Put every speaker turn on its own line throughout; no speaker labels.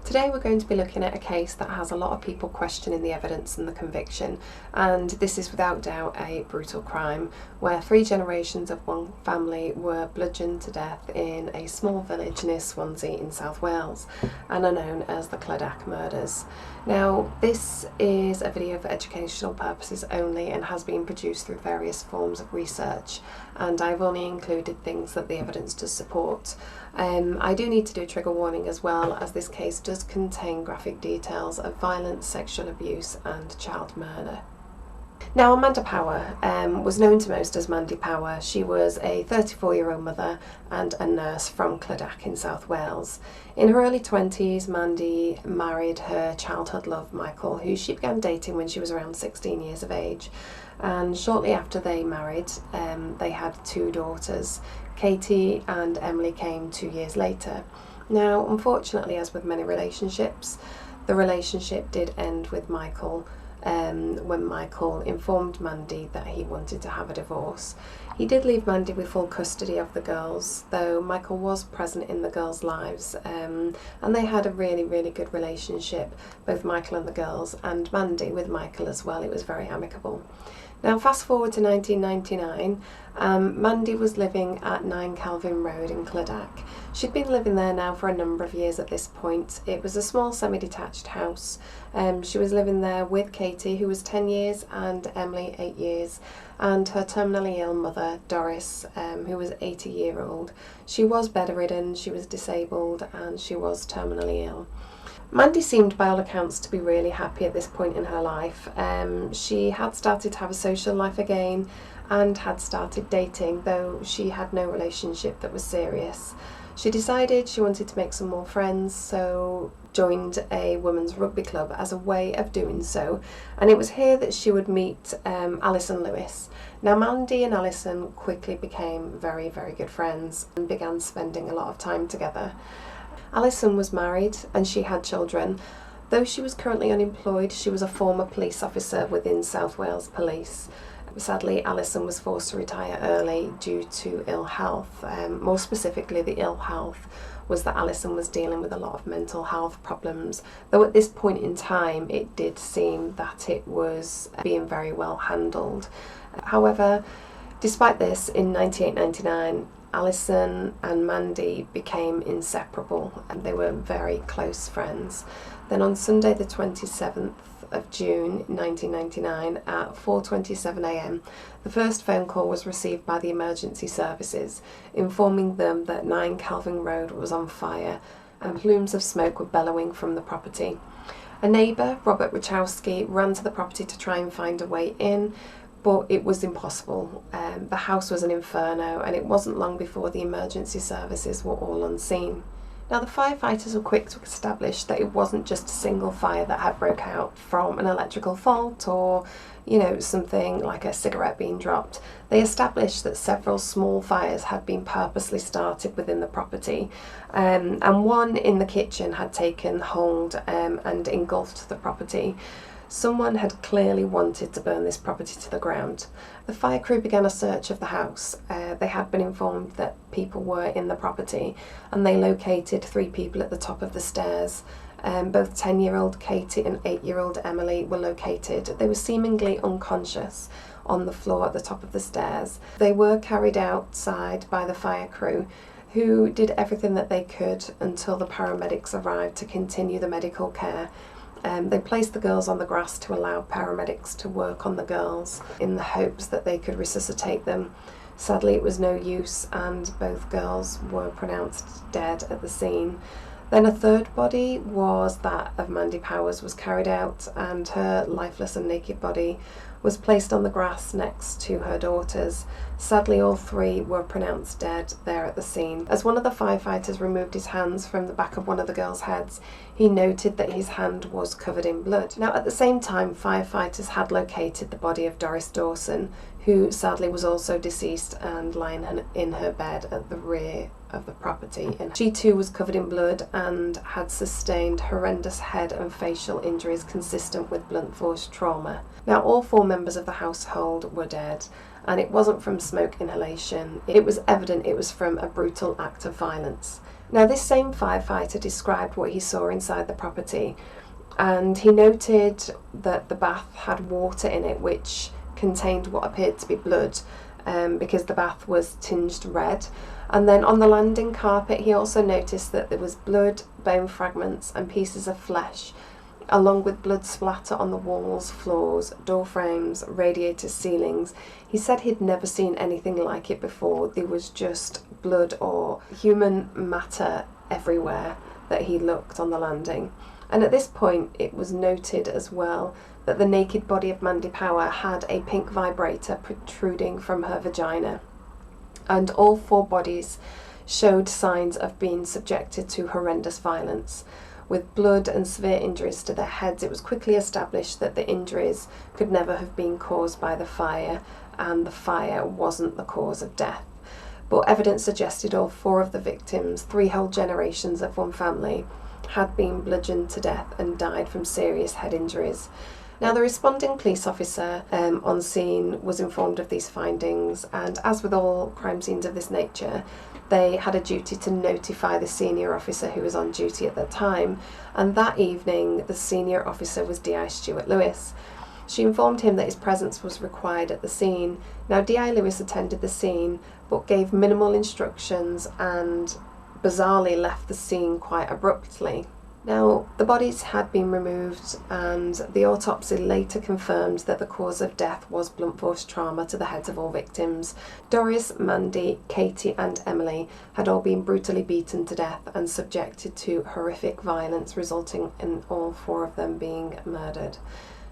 Today we're going to be looking at a case that has a lot of people questioning the evidence and the conviction, and this is without doubt a brutal crime where 3 generations of one family were bludgeoned to death in a small village near Swansea in South Wales and are known as the Clydach Murders. Now, this is a video for educational purposes only and has been produced through various forms of research, and I've only included things that the evidence does support. I do need to do a trigger warning as well, as this case does contain graphic details of violence, sexual abuse and child murder. Now, Amanda Power was known to most as Mandy Power. She was a 34-year-old mother and a nurse from Clydach in South Wales. In her early 20s, Mandy married her childhood love, Michael, who she began dating when she was around 16 years of age. And shortly after they married, they had 2 daughters. Katie and Emily came 2 years later. Now, unfortunately, as with many relationships, the relationship did end with Michael when Michael informed Mandy that he wanted to have a divorce. He did leave Mandy with full custody of the girls, though Michael was present in the girls' lives, and they had a really good relationship, both Michael and the girls, and Mandy with Michael as well. It was very amicable. Now, fast forward to 1999, Mandy was living at 9 Calvin Road in Clydach. She'd been living there now for a number of years at this point. It was a small semi-detached house. She was living there with Katie, who was 10 years, and Emily, 8 years, and her terminally ill mother, Doris, who was 80-year-old. She was bedridden, she was disabled, and she was terminally ill. Mandy seemed, by all accounts, to be really happy at this point in her life. She had started to have a social life again and had started dating, though she had no relationship that was serious. She decided she wanted to make some more friends, so joined a women's rugby club as a way of doing so, and it was here that she would meet Alison Lewis. Now, Mandy and Alison quickly became very good friends and began spending a lot of time together. Alison was married and she had children. Though she was currently unemployed, she was a former police officer within South Wales Police. Sadly, Alison was forced to retire early due to ill health. More specifically, the ill health was that Alison was dealing with a lot of mental health problems, though at this point in time it did seem that it was being very well handled. However, despite this, in 1999, Alison and Mandy became inseparable and they were very close friends. Then on Sunday the 27th of June 1999 at 4:27 a.m, the first phone call was received by the emergency services, informing them that 9 Calvin Road was on fire and plumes of smoke were bellowing from the property. A neighbour, Robert Wachowski, ran to the property to try and find a way in, but it was impossible. The house was an inferno, and it wasn't long before the emergency services were all on scene. Now, the firefighters were quick to establish that it wasn't just a single fire that had broke out from an electrical fault or, something like a cigarette being dropped. They established that several small fires had been purposely started within the property, and one in the kitchen had taken hold and engulfed the property. Someone had clearly wanted to burn this property to the ground. The fire crew began a search of the house. They had been informed that people were in the property, and they located 3 people at the top of the stairs. Both 10-year-old Katie and 8-year-old Emily were located. They were seemingly unconscious on the floor at the top of the stairs. They were carried outside by the fire crew, who did everything that they could until the paramedics arrived to continue the medical care. They placed the girls on the grass to allow paramedics to work on the girls in the hopes that they could resuscitate them. Sadly, it was no use, and both girls were pronounced dead at the scene. Then a third body, was that of Mandy Powers, was carried out, and her lifeless and naked body was placed on the grass next to her daughters. Sadly, all 3 were pronounced dead there at the scene. As one of the firefighters removed his hands from the back of one of the girls' heads, he noted that his hand was covered in blood. Now, at the same time, firefighters had located the body of Doris Dawson, who sadly was also deceased and lying in her bed at the rear of the property. And she too was covered in blood and had sustained horrendous head and facial injuries consistent with blunt force trauma. Now, all 4 members of the household were dead, and it wasn't from smoke inhalation. It was evident it was from a brutal act of violence. Now, this same firefighter described what he saw inside the property, and he noted that the bath had water in it which contained what appeared to be blood, because the bath was tinged red. And then on the landing carpet he also noticed that there was blood, bone fragments and pieces of flesh, along with blood splatter on the walls, floors, door frames, radiator ceilings. He said he'd never seen anything like it before. There was just blood or human matter everywhere that he looked on the landing. And at this point it was noted as well that the naked body of Mandy Power had a pink vibrator protruding from her vagina. And all 4 bodies showed signs of being subjected to horrendous violence. With blood and severe injuries to their heads, it was quickly established that the injuries could never have been caused by the fire, and the fire wasn't the cause of death. But evidence suggested all 4 of the victims, 3 whole generations of one family, had been bludgeoned to death and died from serious head injuries. Now, the responding police officer on scene was informed of these findings, and as with all crime scenes of this nature, they had a duty to notify the senior officer who was on duty at the time, and that evening the senior officer was D.I. Stuart Lewis. She informed him that his presence was required at the scene. Now, D.I. Lewis attended the scene but gave minimal instructions and bizarrely left the scene quite abruptly. Now, the bodies had been removed, and the autopsy later confirmed that the cause of death was blunt force trauma to the heads of all victims. Doris, Mandy, Katie and Emily had all been brutally beaten to death and subjected to horrific violence, resulting in all 4 of them being murdered.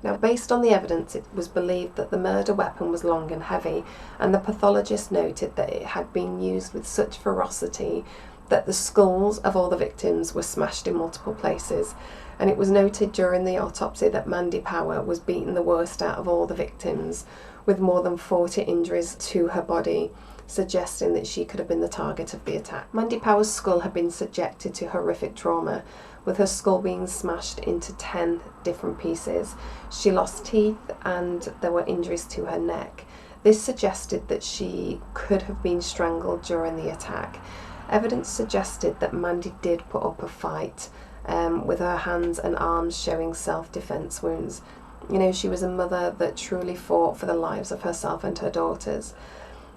Now, based on the evidence, it was believed that the murder weapon was long and heavy, and the pathologist noted that it had been used with such ferocity that the skulls of all the victims were smashed in multiple places. And it was noted during the autopsy that Mandy Power was beaten the worst out of all the victims, with more than 40 injuries to her body, suggesting that she could have been the target of the attack. Mandy Power's skull had been subjected to horrific trauma, with her skull being smashed into 10 different pieces. She lost teeth and there were injuries to her neck. This suggested that she could have been strangled during the attack. Evidence suggested that Mandy did put up a fight, with her hands and arms showing self-defense wounds. You know, she was a mother that truly fought for the lives of herself and her daughters.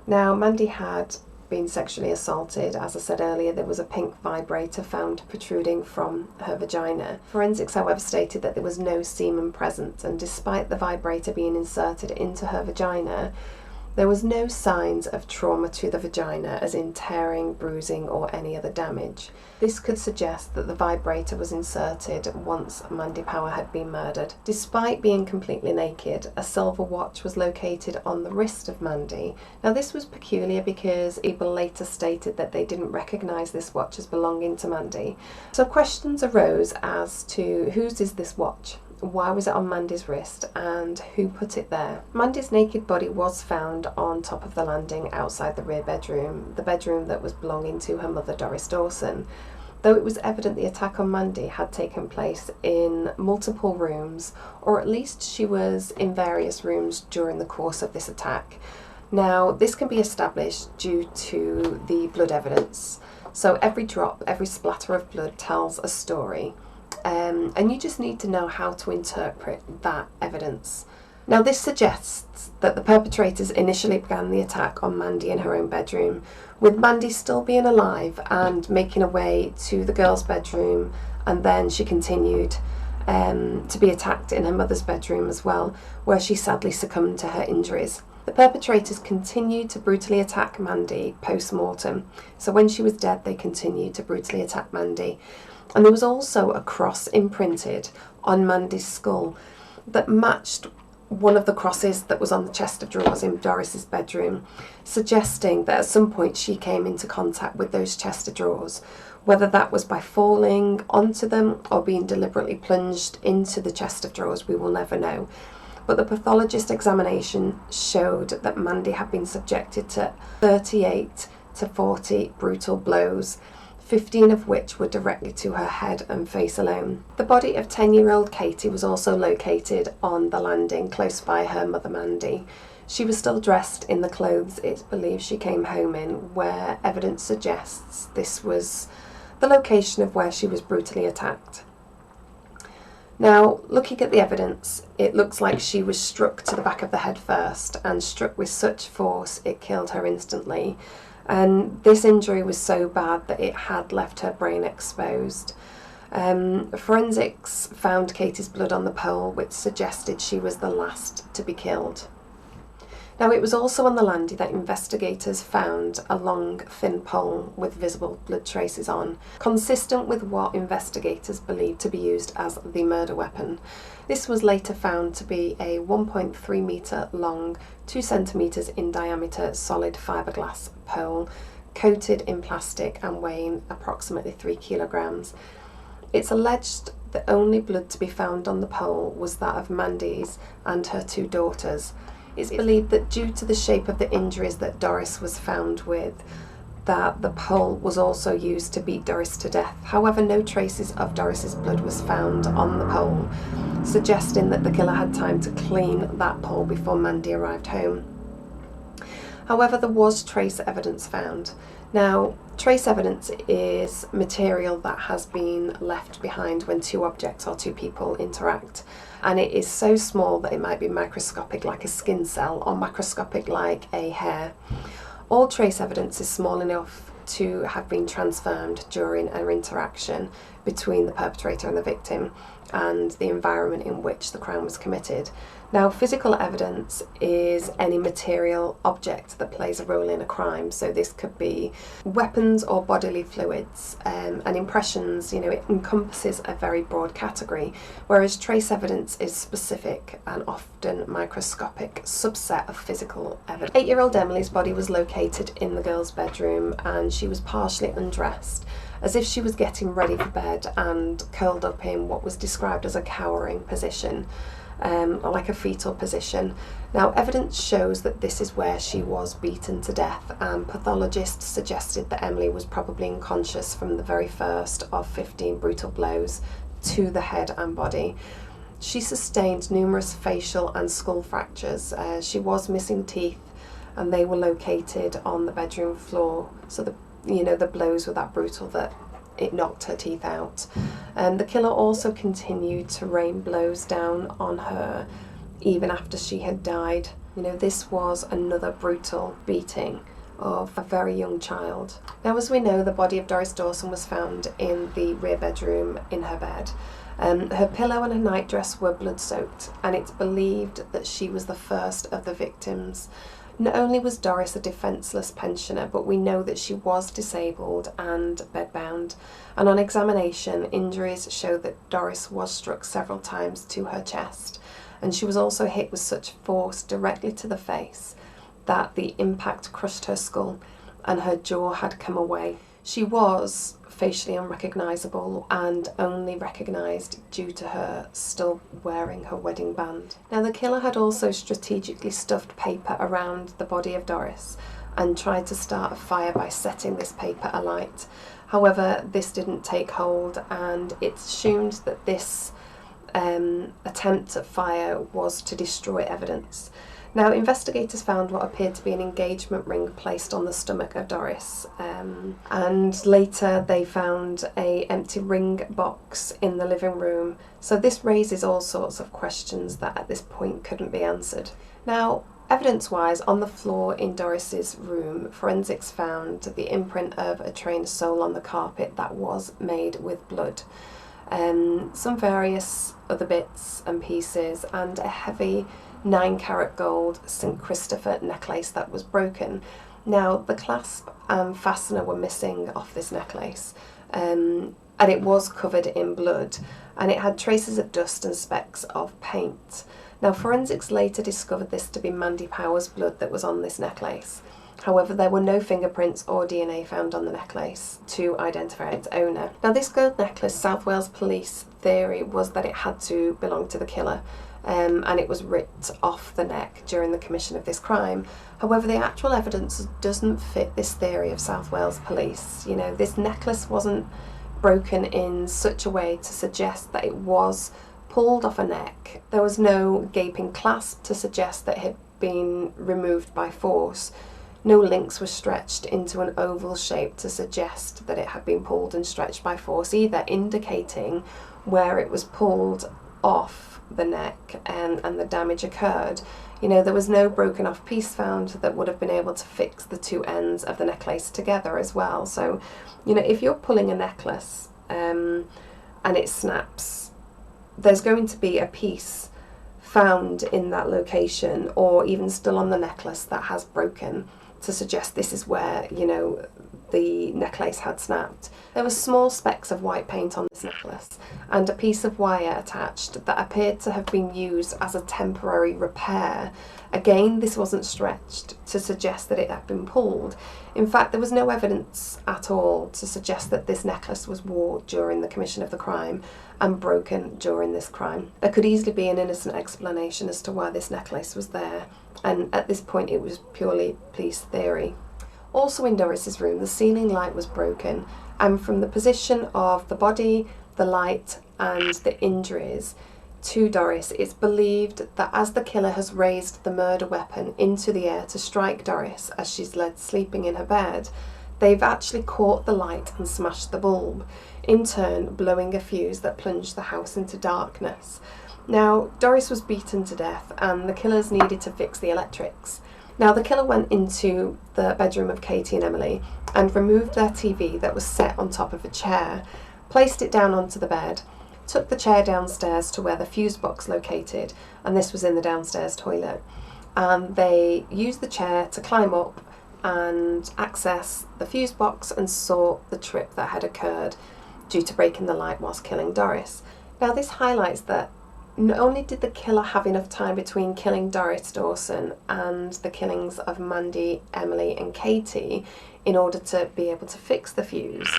Now, Mandy had been sexually assaulted. As I said earlier, there was a pink vibrator found protruding from her vagina. Forensics, however, stated that there was no semen present, and despite the vibrator being inserted into her vagina, there was no signs of trauma to the vagina, as in tearing, bruising or any other damage. This could suggest that the vibrator was inserted once Mandy Power had been murdered. Despite being completely naked, a silver watch was located on the wrist of Mandy. Now, this was peculiar because people later stated that they didn't recognise this watch as belonging to Mandy. So questions arose as to whose is this watch? Why was it on Mandy's wrist, and who put it there? Mandy's naked body was found on top of the landing outside the rear bedroom, the bedroom that was belonging to her mother, Doris Dawson. Though it was evident the attack on Mandy had taken place in multiple rooms, or at least she was in various rooms during the course of this attack. Now, this can be established due to the blood evidence. So every drop, every splatter of blood tells a story. And you just need to know how to interpret that evidence. Now, this suggests that the perpetrators initially began the attack on Mandy in her own bedroom, with Mandy still being alive and making her way to the girls' bedroom, and then she continued to be attacked in her mother's bedroom as well, where she sadly succumbed to her injuries. The perpetrators continued to brutally attack Mandy post-mortem, so when she was dead they continued to brutally attack Mandy. And there was also a cross imprinted on Mandy's skull that matched one of the crosses that was on the chest of drawers in Doris's bedroom, suggesting that at some point she came into contact with those chest of drawers. Whether that was by falling onto them or being deliberately plunged into the chest of drawers, we will never know. But the pathologist examination showed that Mandy had been subjected to 38 to 40 brutal blows, 15 of which were directly to her head and face alone. The body of 10-year-old Katie was also located on the landing close by her mother Mandy. She was still dressed in the clothes it's believed she came home in, where evidence suggests this was the location of where she was brutally attacked. Now, looking at the evidence, it looks like she was struck to the back of the head first, and struck with such force it killed her instantly. And this injury was so bad that it had left her brain exposed. Forensics found Katie's blood on the pole, which suggested she was the last to be killed. Now, it was also on the landing that investigators found a long, thin pole with visible blood traces on, consistent with what investigators believed to be used as the murder weapon. This was later found to be a 1.3 metre long, 2 centimetres in diameter solid fiberglass pole, coated in plastic and weighing approximately 3 kilograms. It's alleged the only blood to be found on the pole was that of Mandy's and her 2 daughters. It's believed that due to the shape of the injuries that Doris was found with, that the pole was also used to beat Doris to death. However, no traces of Doris's blood was found on the pole, suggesting that the killer had time to clean that pole before Mandy arrived home. However, there was trace evidence found. Now, trace evidence is material that has been left behind when 2 objects or 2 people interact, and it is so small that it might be microscopic like a skin cell or macroscopic like a hair. All trace evidence is small enough to have been transformed during an interaction between the perpetrator and the victim and the environment in which the crime was committed. Now, physical evidence is any material object that plays a role in a crime. So this could be weapons or bodily fluids, and impressions, it encompasses a very broad category, whereas trace evidence is specific and often microscopic subset of physical evidence. 8-year-old Emily's body was located in the girls' bedroom, and she was partially undressed, as if she was getting ready for bed, and curled up in what was described as a cowering position. Like a fetal position. Now, evidence shows that this is where she was beaten to death, and pathologists suggested that Emily was probably unconscious from the very first of 15 brutal blows to the head and body. She sustained numerous facial and skull fractures. She was missing teeth, and they were located on the bedroom floor. So the blows were that brutal that it knocked her teeth out. And the killer also continued to rain blows down on her even after she had died. This was another brutal beating of a very young child. Now, as we know, the body of Doris Dawson was found in the rear bedroom in her bed. Her pillow and her nightdress were blood-soaked, and it's believed that she was the first of the victims. Not only was Doris a defenceless pensioner, but we know that she was disabled and bedbound. And on examination, injuries show that Doris was struck several times to her chest, and she was also hit with such force directly to the face that the impact crushed her skull and her jaw had come away. She was facially unrecognisable and only recognised due to her still wearing her wedding band. Now, the killer had also strategically stuffed paper around the body of Doris and tried to start a fire by setting this paper alight. However, this didn't take hold, and it's assumed that this attempt at fire was to destroy evidence. Now, investigators found what appeared to be an engagement ring placed on the stomach of Doris, and later they found an empty ring box in the living room. So this raises all sorts of questions that at this point couldn't be answered. Now, evidence-wise, on the floor in Doris's room, forensics found the imprint of a trained sole on the carpet that was made with blood, some various other bits and pieces, and a heavy 9-carat gold St. Christopher necklace that was broken. Now, the clasp and fastener were missing off this necklace, and it was covered in blood, and it had traces of dust and specks of paint. Now, forensics later discovered this to be Mandy Power's blood that was on this necklace. However, there were no fingerprints or DNA found on the necklace to identify its owner. Now, this gold necklace, South Wales Police theory was that it had to belong to the killer, and it was ripped off the neck during the commission of this crime. However, the actual evidence doesn't fit this theory of South Wales Police. This necklace wasn't broken in such a way to suggest that it was pulled off a neck. There was no gaping clasp to suggest that it had been removed by force. No links were stretched into an oval shape to suggest that it had been pulled and stretched by force either, indicating where it was pulled off the neck and the damage occurred. There was no broken off piece found that would have been able to fix the two ends of the necklace together as well. So, if you're pulling a necklace and it snaps, there's going to be a piece found in that location, or even still on the necklace, that has broken to suggest this is where, the necklace had snapped. There were small specks of white paint on this necklace and a piece of wire attached that appeared to have been used as a temporary repair. Again, this wasn't stretched to suggest that it had been pulled. In fact, there was no evidence at all to suggest that this necklace was worn during the commission of the crime and broken during this crime. There could easily be an innocent explanation as to why this necklace was there, and at this point it was purely police theory. Also in Doris's room, the ceiling light was broken, and from the position of the body, the light and the injuries to Doris, it's believed that as the killer has raised the murder weapon into the air to strike Doris as she's led sleeping in her bed, they've actually caught the light and smashed the bulb, in turn blowing a fuse that plunged the house into darkness. Now, Doris was beaten to death and the killers needed to fix the electrics. Now, the killer went into the bedroom of Katie and Emily and removed their TV that was set on top of a chair, placed it down onto the bed, took the chair downstairs to where the fuse box located, and this was in the downstairs toilet. And they used the chair to climb up and access the fuse box and saw the trip that had occurred due to breaking the light whilst killing Doris. Now, this highlights that not only did the killer have enough time between killing Doris Dawson and the killings of Mandy, Emily and Katie in order to be able to fix the fuse,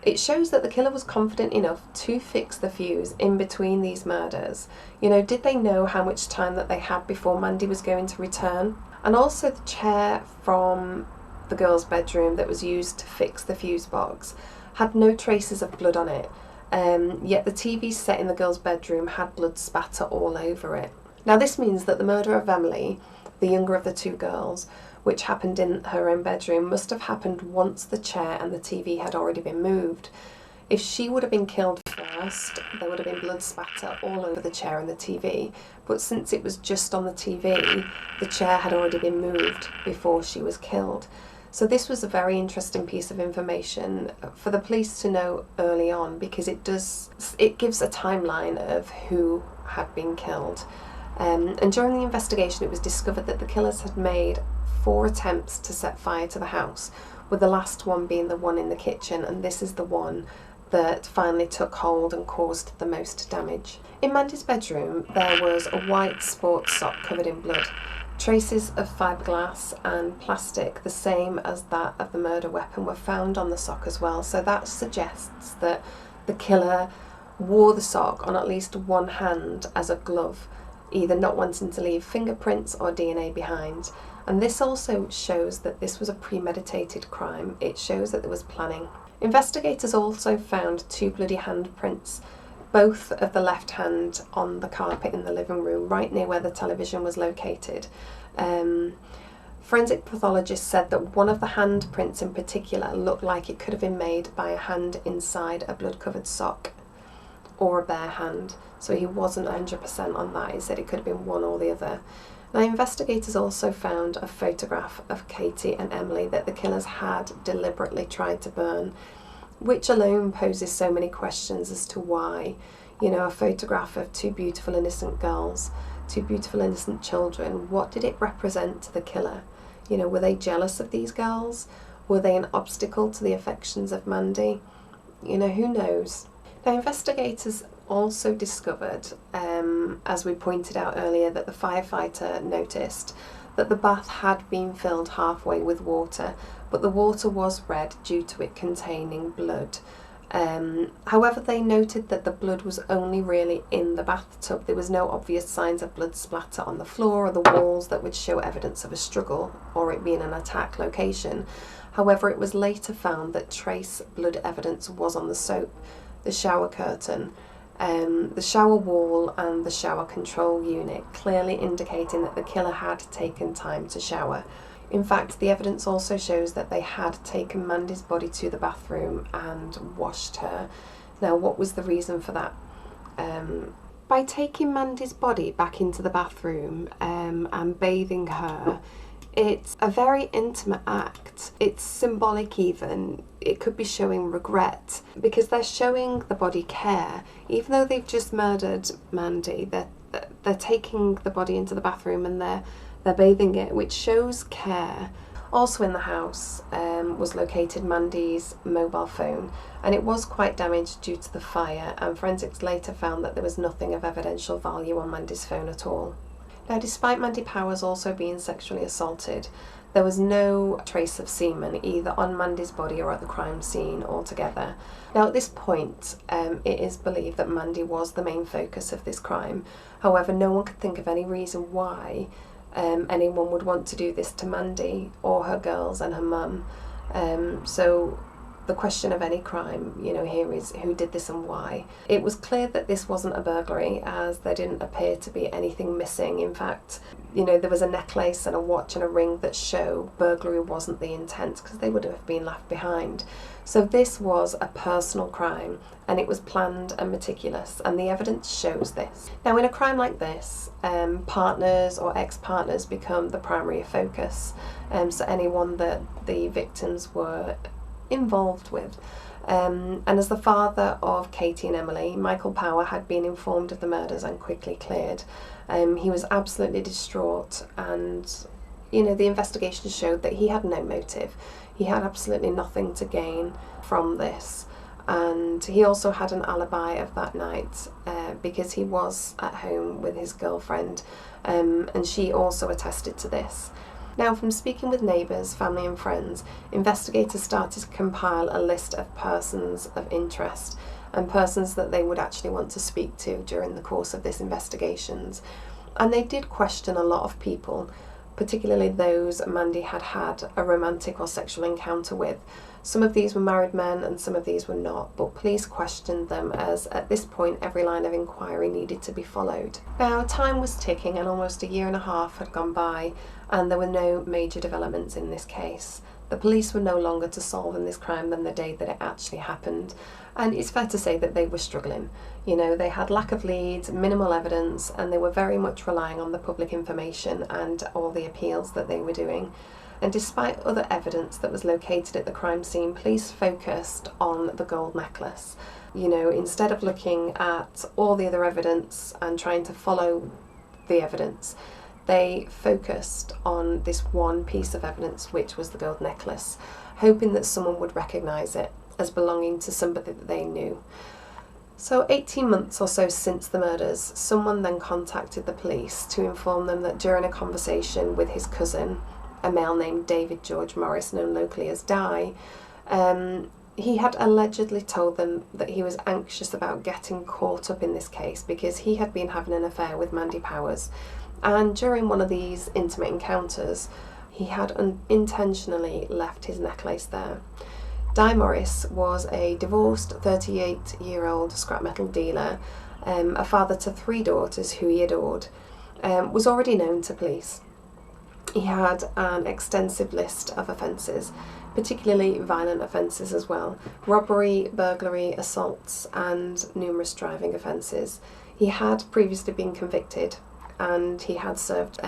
it shows that the killer was confident enough to fix the fuse in between these murders. Did they know how much time that they had before Mandy was going to return? And also the chair from the girl's bedroom that was used to fix the fuse box had no traces of blood on it. Yet the TV set in the girl's bedroom had blood spatter all over it. Now, this means that the murder of Emily, the younger of the two girls, which happened in her own bedroom, must have happened once the chair and the TV had already been moved. If she would have been killed first, there would have been blood spatter all over the chair and the TV, but since it was just on the TV, the chair had already been moved before she was killed. So this was a very interesting piece of information for the police to know early on, because it gives a timeline of who had been killed. And during the investigation, it was discovered that the killers had made 4 attempts to set fire to the house, with the last one being the one in the kitchen, and this is the one that finally took hold and caused the most damage. In Mandy's bedroom, there was a white sports sock covered in blood. Traces of fiberglass and plastic, the same as that of the murder weapon, were found on the sock as well. So that suggests that the killer wore the sock on at least one hand as a glove, either not wanting to leave fingerprints or DNA behind. And this also shows that this was a premeditated crime. It shows that there was planning. Investigators also found 2 bloody handprints, both of the left hand on the carpet in the living room, right near where the television was located. Forensic pathologists said that one of the handprints in particular looked like it could have been made by a hand inside a blood-covered sock or a bare hand. So he wasn't 100% on that. He said it could have been one or the other. Now, investigators also found a photograph of Katie and Emily that the killers had deliberately tried to burn, which alone poses so many questions as to why. A photograph of 2 beautiful innocent girls, 2 beautiful innocent children, what did it represent to the killer? Were they jealous of these girls? Were they an obstacle to the affections of Mandy? Who knows? Now, investigators also discovered, as we pointed out earlier, that the firefighter noticed that the bath had been filled halfway with water, but the water was red due to it containing blood. However, they noted that the blood was only really in the bathtub. There was no obvious signs of blood splatter on the floor or the walls that would show evidence of a struggle or it being an attack location. However, it was later found that trace blood evidence was on the soap, the shower curtain, the shower wall and the shower control unit, clearly indicating that the killer had taken time to shower. In fact, the evidence also shows that they had taken Mandy's body to the bathroom and washed her. Now, what was the reason for that? By taking Mandy's body back into the bathroom and bathing her, it's a very intimate act. It's symbolic even. It could be showing regret because they're showing the body care. Even though they've just murdered Mandy, they're taking the body into the bathroom and they're bathing it, which shows care. Also in the house was located Mandy's mobile phone, and it was quite damaged due to the fire, and forensics later found that there was nothing of evidential value on Mandy's phone at all. Now, despite Mandy Powers also being sexually assaulted, there was no trace of semen either on Mandy's body or at the crime scene altogether. Now, at this point, it is believed that Mandy was the main focus of this crime. However, no one could think of any reason why anyone would want to do this to Mandy or her girls and her mum. So the question of any crime, here is who did this and why. It was clear that this wasn't a burglary, as there didn't appear to be anything missing. In fact, there was a necklace and a watch and a ring that show burglary wasn't the intent, because they would have been left behind. So this was a personal crime, and it was planned and meticulous, and the evidence shows this. Now, in a crime like this, partners or ex-partners become the primary focus, so anyone that the victims were involved with. And as the father of Katie and Emily, Michael Power had been informed of the murders and quickly cleared. He was absolutely distraught, and the investigation showed that he had no motive. He had absolutely nothing to gain from this, and he also had an alibi of that night because he was at home with his girlfriend, and she also attested to this. Now, from speaking with neighbours, family and friends, investigators started to compile a list of persons of interest and persons that they would actually want to speak to during the course of this investigations. And they did question a lot of people, particularly those Mandy had had a romantic or sexual encounter with. Some of these were married men and some of these were not, but police questioned them, as at this point every line of inquiry needed to be followed. Now, time was ticking and almost a year and a half had gone by, and there were no major developments in this case. The police were no longer to solve in this crime than the day that it actually happened, and it's fair to say that they were struggling. They had lack of leads, minimal evidence, and they were very much relying on the public information and all the appeals that they were doing. And despite other evidence that was located at the crime scene, police focused on the gold necklace. Instead of looking at all the other evidence and trying to follow the evidence, they focused on this one piece of evidence, which was the gold necklace, hoping that someone would recognise it as belonging to somebody that they knew. So 18 months or so since the murders, someone then contacted the police to inform them that during a conversation with his cousin, a male named David George Morris, known locally as Di, he had allegedly told them that he was anxious about getting caught up in this case because he had been having an affair with Mandy Powers, and during one of these intimate encounters he had unintentionally left his necklace there. Di Morris was a divorced 38-year-old scrap metal dealer, a father to 3 daughters who he adored, was already known to police. He had an extensive list of offences, particularly violent offences as well: robbery, burglary, assaults and numerous driving offences. He had previously been convicted and he had served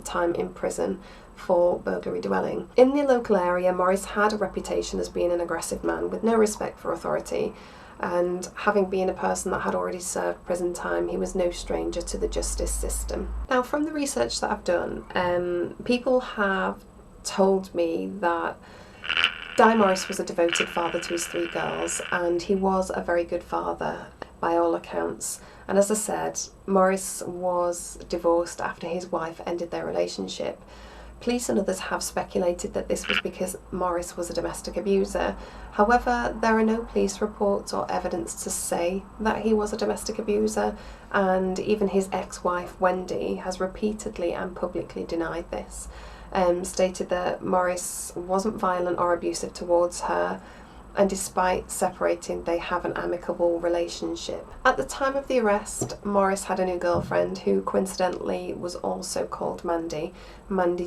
time in prison for burglary dwelling. In the local area, Morris had a reputation as being an aggressive man with no respect for authority, and having been a person that had already served prison time, he was no stranger to the justice system. Now, from the research that I've done, people have told me that Di Morris was a devoted father to his 3 girls, and he was a very good father by all accounts. And as I said, Morris was divorced after his wife ended their relationship. Police and others have speculated that this was because Morris was a domestic abuser. However, there are no police reports or evidence to say that he was a domestic abuser, and even his ex-wife Wendy has repeatedly and publicly denied this, stated that Morris wasn't violent or abusive towards her, and despite separating, they have an amicable relationship. At the time of the arrest, Morris had a new girlfriend who coincidentally was also called Mandy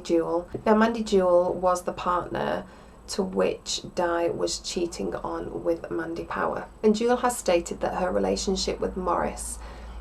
Jewell. Now, Mandy Jewell was the partner to which Di was cheating on with Mandy Power. And Jewell has stated that her relationship with Morris,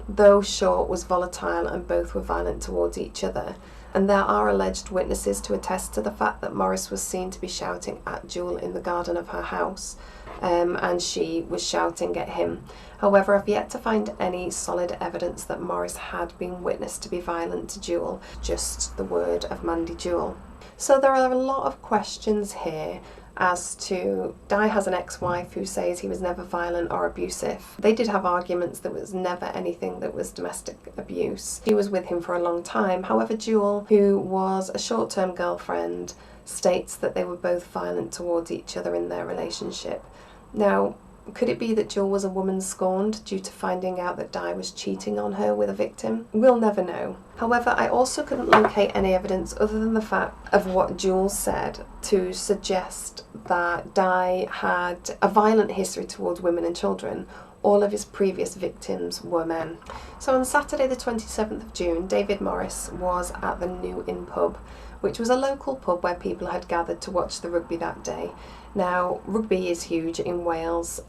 though short, was volatile and both were violent towards each other. And there are alleged witnesses to attest to the fact that Morris was seen to be shouting at Jewell in the garden of her house, and she was shouting at him. However, I've yet to find any solid evidence that Morris had been witnessed to be violent to Jewell, just the word of Mandy Jewell. So there are a lot of questions here as to, Di has an ex-wife who says he was never violent or abusive. They did have arguments. There was never anything that was domestic abuse. He was with him for a long time. However, Jewell, who was a short-term girlfriend, states that they were both violent towards each other in their relationship. Now, could it be that Jewell was a woman scorned due to finding out that Di was cheating on her with a victim? We'll never know. However, I also couldn't locate any evidence other than the fact of what Jewell said to suggest that Di had a violent history towards women and children. All of his previous victims were men. So on Saturday the 27th of June, David Morris was at the New Inn pub, which was a local pub where people had gathered to watch the rugby that day. Now, rugby is huge in Wales,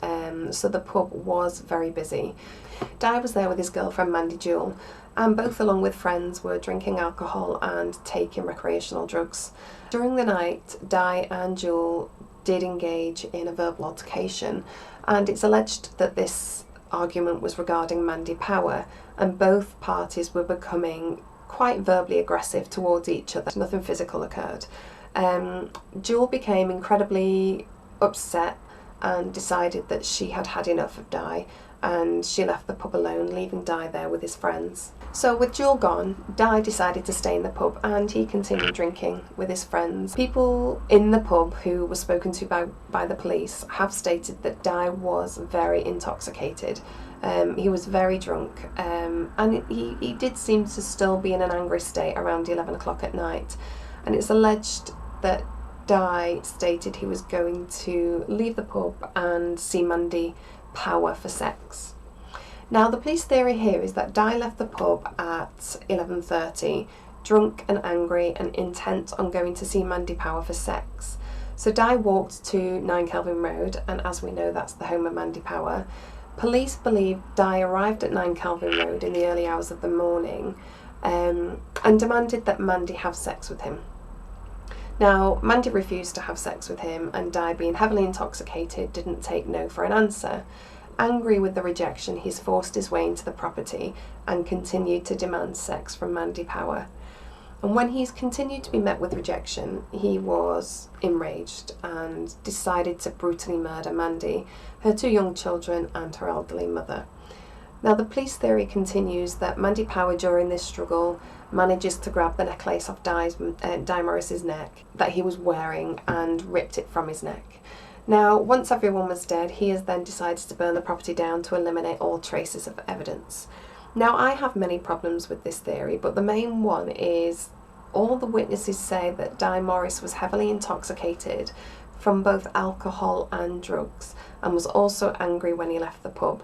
so the pub was very busy. Di was there with his girlfriend Mandy Jewell, and both along with friends were drinking alcohol and taking recreational drugs. During the night, Di and Jewell did engage in a verbal altercation, and it's alleged that this argument was regarding Mandy Power, and both parties were becoming quite verbally aggressive towards each other. Nothing physical occurred. Jewell became incredibly upset and decided that she had had enough of Di, and she left the pub alone, leaving Di there with his friends. So with Jewell gone, Di decided to stay in the pub, and he continued drinking with his friends. People in the pub who were spoken to by the police have stated that Di was very intoxicated. He was very drunk, and he did seem to still be in an angry state around 11 o'clock at night. And it's alleged that Di stated he was going to leave the pub and see Mandy Power for sex. Now, the police theory here is that Di left the pub at 11:30, drunk and angry and intent on going to see Mandy Power for sex. So Di walked to 9 Kelvin Road, and as we know, that's the home of Mandy Power. Police believe Di arrived at 9 Kelvin Road in the early hours of the morning, and demanded that Mandy have sex with him. Now, Mandy refused to have sex with him, and Di, being heavily intoxicated, didn't take no for an answer. Angry with the rejection, he's forced his way into the property and continued to demand sex from Mandy Power. And when he's continued to be met with rejection, he was enraged and decided to brutally murder Mandy, her 2 young children and her elderly mother. Now, the police theory continues that Mandy Power, during this struggle, manages to grab the necklace off Di Morris's neck that he was wearing and ripped it from his neck. Now, once everyone was dead, he has then decided to burn the property down to eliminate all traces of evidence. Now, I have many problems with this theory, but the main one is all the witnesses say that Di Morris was heavily intoxicated from both alcohol and drugs and was also angry when he left the pub.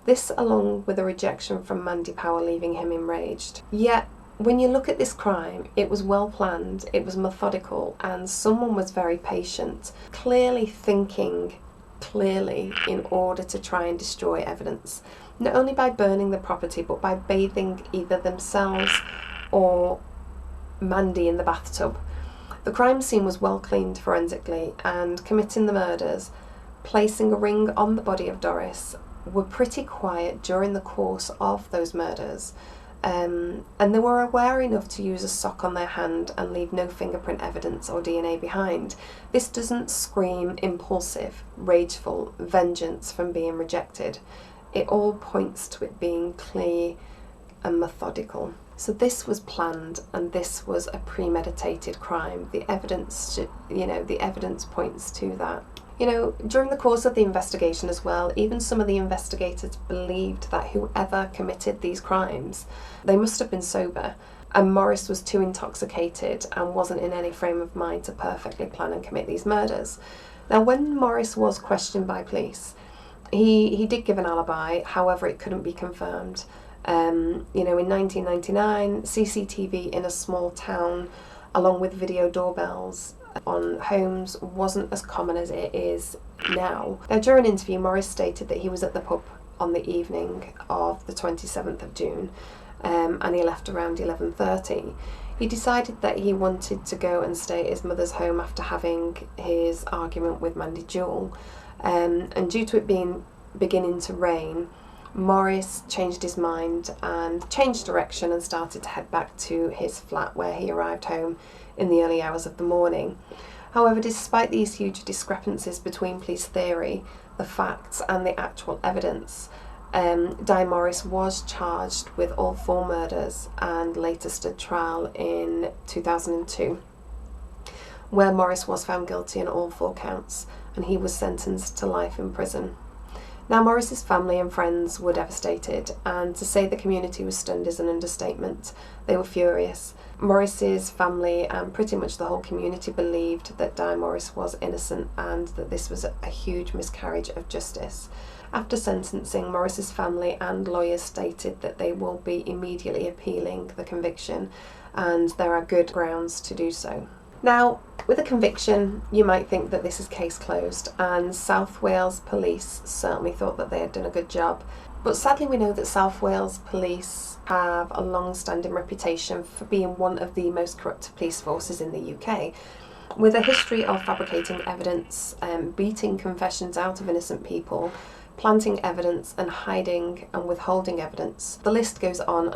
This, along with a rejection from Mandy Power, leaving him enraged. Yet, when you look at this crime, it was well planned, it was methodical, and someone was very patient, clearly thinking clearly in order to try and destroy evidence, not only by burning the property, but by bathing either themselves or Mandy in the bathtub. The crime scene was well cleaned forensically, and committing the murders, placing a ring on the body of Doris, were pretty quiet during the course of those murders. And they were aware enough to use a sock on their hand and leave no fingerprint evidence or DNA behind. This doesn't scream impulsive, rageful, vengeance from being rejected. It all points to it being clear and methodical. So this was planned, and this was a premeditated crime. The evidence, the evidence points to that. During the course of the investigation as well, even some of the investigators believed that whoever committed these crimes, they must have been sober, and Morris was too intoxicated and wasn't in any frame of mind to perfectly plan and commit these murders. Now, when Morris was questioned by police, he did give an alibi, however it couldn't be confirmed. In 1999, CCTV in a small town, along with video doorbells on homes, wasn't as common as it is now. Now, during an interview, Morris stated that he was at the pub on the evening of the 27th of June, and he left around 11:30. He decided that he wanted to go and stay at his mother's home after having his argument with Mandy Jewell, and due to it beginning to rain, Morris changed his mind and changed direction and started to head back to his flat, where he arrived home in the early hours of the morning. However, despite these huge discrepancies between police theory, the facts and the actual evidence, Di Morris was charged with all 4 murders and later stood trial in 2002, where Morris was found guilty in all 4 counts, and he was sentenced to life in prison. Now, Morris's family and friends were devastated, and to say the community was stunned is an understatement. They were furious. Morris's family and pretty much the whole community believed that Di Morris was innocent and that this was a huge miscarriage of justice. After sentencing, Morris's family and lawyers stated that they will be immediately appealing the conviction, and there are good grounds to do so. Now, with a conviction, you might think that this is case closed, and South Wales Police certainly thought that they had done a good job. But sadly, we know that South Wales Police have a long-standing reputation for being one of the most corrupt police forces in the UK, with a history of fabricating evidence, beating confessions out of innocent people, planting evidence and hiding and withholding evidence. The list goes on,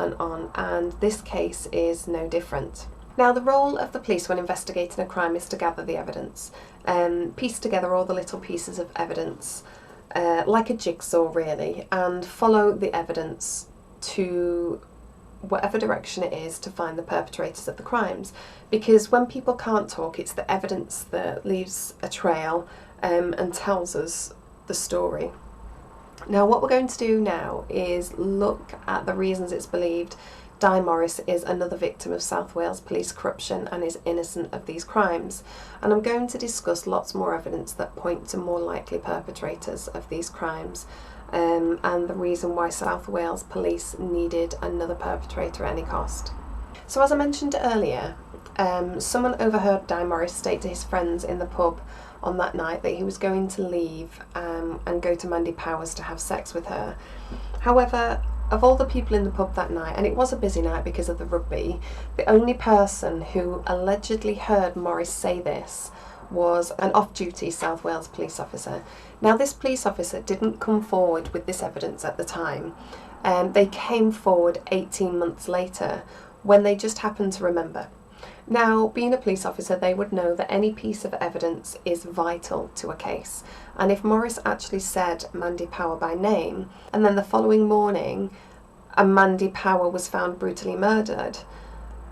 and this case is no different. Now, the role of the police when investigating a crime is to gather the evidence, piece together all the little pieces of evidence, like a jigsaw really, and follow the evidence to whatever direction it is to find the perpetrators of the crimes. Because when people can't talk, it's the evidence that leaves a trail and tells us the story. Now, what we're going to do now is look at the reasons it's believed Di Morris is another victim of South Wales Police corruption and is innocent of these crimes. And I'm going to discuss lots more evidence that point to more likely perpetrators of these crimes, and the reason why South Wales Police needed another perpetrator at any cost. So, as I mentioned earlier, someone overheard Di Morris state to his friends in the pub on that night that he was going to leave and go to Mandy Powers to have sex with her. However, of all the people in the pub that night, and it was a busy night because of the rugby, the only person who allegedly heard Morris say this was an off-duty South Wales police officer. Now, this police officer didn't come forward with this evidence at the time. They came forward 18 months later when they just happened to remember. Now, being a police officer, they would know that any piece of evidence is vital to a case. And if Morris actually said Mandy Power by name, and then the following morning a Mandy Power was found brutally murdered,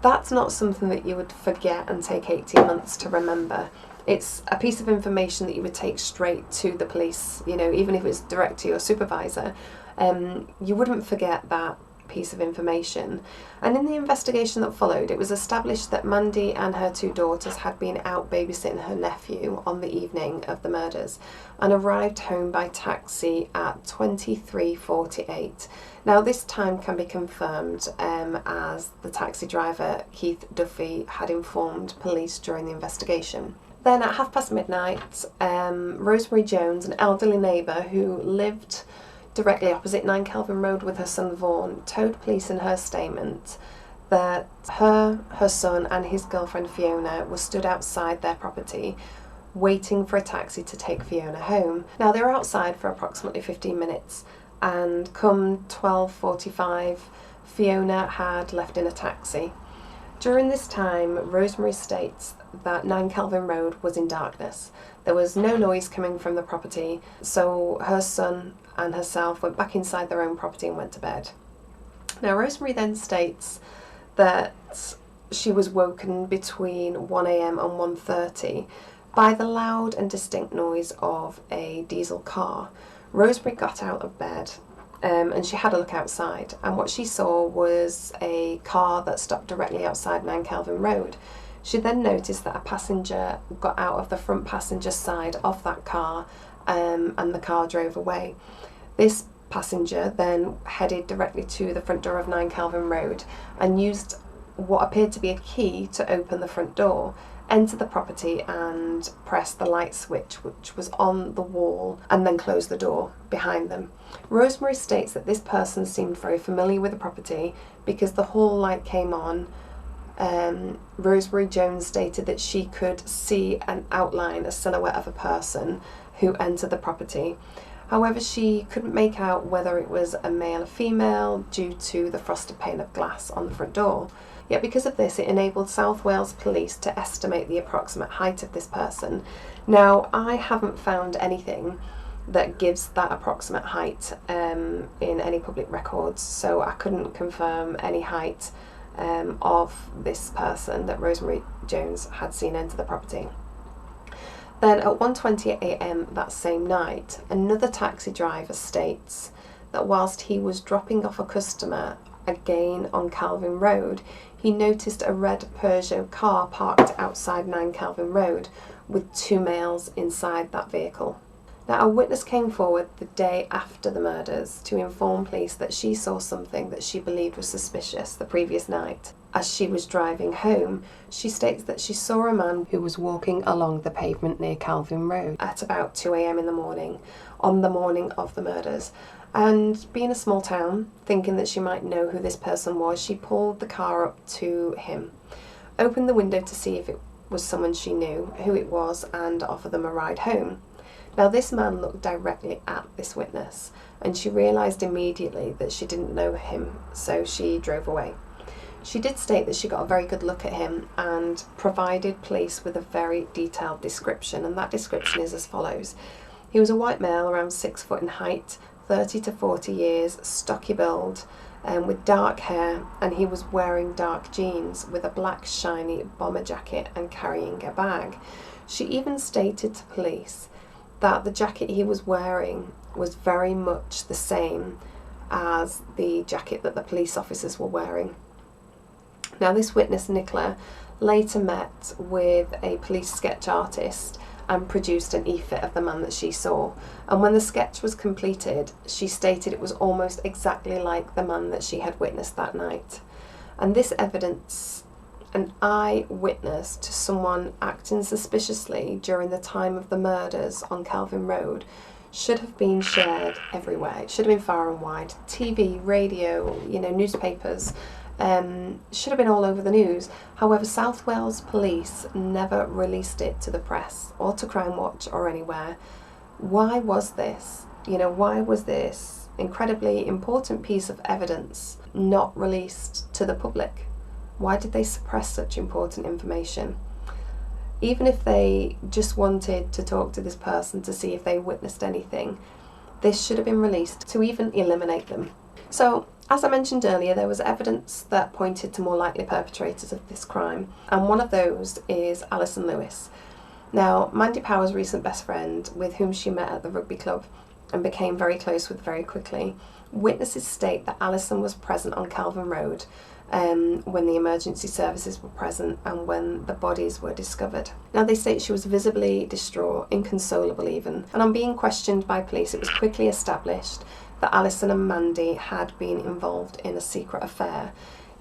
that's not something that you would forget and take 18 months to remember. It's a piece of information that you would take straight to the police, even if it's direct to your supervisor. You wouldn't forget that piece of information. And in the investigation that followed, it was established that Mandy and her 2 daughters had been out babysitting her nephew on the evening of the murders and arrived home by taxi at 23:48. Now, this time can be confirmed as the taxi driver, Keith Duffy, had informed police during the investigation. Then at midnight, Rosemary Jones, an elderly neighbour who lived directly opposite 9 Kelvin Road with her son Vaughan, told police in her statement that her son and his girlfriend Fiona were stood outside their property waiting for a taxi to take Fiona home. Now, they were outside for approximately 15 minutes, and come 12:45 Fiona had left in a taxi. During this time, Rosemary states that 9 Kelvin Road was in darkness. There was no noise coming from the property, so her son and herself went back inside their own property and went to bed. Now, Rosemary then states that she was woken between 1 a.m. and 1:30 by the loud and distinct noise of a diesel car. Rosemary got out of bed and she had a look outside, and what she saw was a car that stopped directly outside 9 Kelvin Road. She then noticed that a passenger got out of the front passenger side of that car, and the car drove away. This passenger then headed directly to the front door of 9 Calvin Road and used what appeared to be a key to open the front door, enter the property and press the light switch which was on the wall, and then close the door behind them. Rosemary states that this person seemed very familiar with the property because the hall light came on. Rosemary Jones stated that she could see an outline, a silhouette of a person who entered the property. However, she couldn't make out whether it was a male or female due to the frosted pane of glass on the front door. Yet because of this, it enabled South Wales Police to estimate the approximate height of this person. Now, I haven't found anything that gives that approximate height in any public records, so I couldn't confirm any height of this person that Rosemary Jones had seen enter the property. Then at 1:20 a.m. that same night, another taxi driver states that whilst he was dropping off a customer again on Calvin Road, he noticed a red Peugeot car parked outside 9 Calvin Road with 2 males inside that vehicle. Now, a witness came forward the day after the murders to inform police that she saw something that she believed was suspicious the previous night. As she was driving home, she states that she saw a man who was walking along the pavement near Calvin Road at about 2 a.m. in the morning, on the morning of the murders. And being a small town, thinking that she might know who this person was, she pulled the car up to him, opened the window to see if it was someone she knew, who it was, and offered them a ride home. Now, this man looked directly at this witness, and she realised immediately that she didn't know him, so she drove away. She did state that she got a very good look at him and provided police with a very detailed description, and that description is as follows. He was a white male, around 6 foot in height, 30 to 40 years, stocky build, with dark hair, and he was wearing dark jeans with a black shiny bomber jacket and carrying a bag. She even stated to police that the jacket he was wearing was very much the same as the jacket that the police officers were wearing. Now, this witness, Nicola, later met with a police sketch artist and produced an e-fit of the man that she saw. And when the sketch was completed, she stated it was almost exactly like the man that she had witnessed that night. And this evidence, an eyewitness to someone acting suspiciously during the time of the murders on Calvin Road, should have been shared everywhere. It should have been far and wide. TV, radio, newspapers, should have been all over the news. However, South Wales Police never released it to the press or to Crime Watch or anywhere. Why was this? Why was this incredibly important piece of evidence not released to the public? Why did they suppress such important information? Even if they just wanted to talk to this person to see if they witnessed anything, this should have been released to even eliminate them. So, as I mentioned earlier, there was evidence that pointed to more likely perpetrators of this crime, and one of those is Alison Lewis. Now, Mandy Power's recent best friend, with whom she met at the rugby club and became very close with very quickly, witnesses state that Alison was present on Calvin Road when the emergency services were present and when the bodies were discovered. Now, they state she was visibly distraught, inconsolable even, and on being questioned by police, it was quickly established that Alison and Mandy had been involved in a secret affair.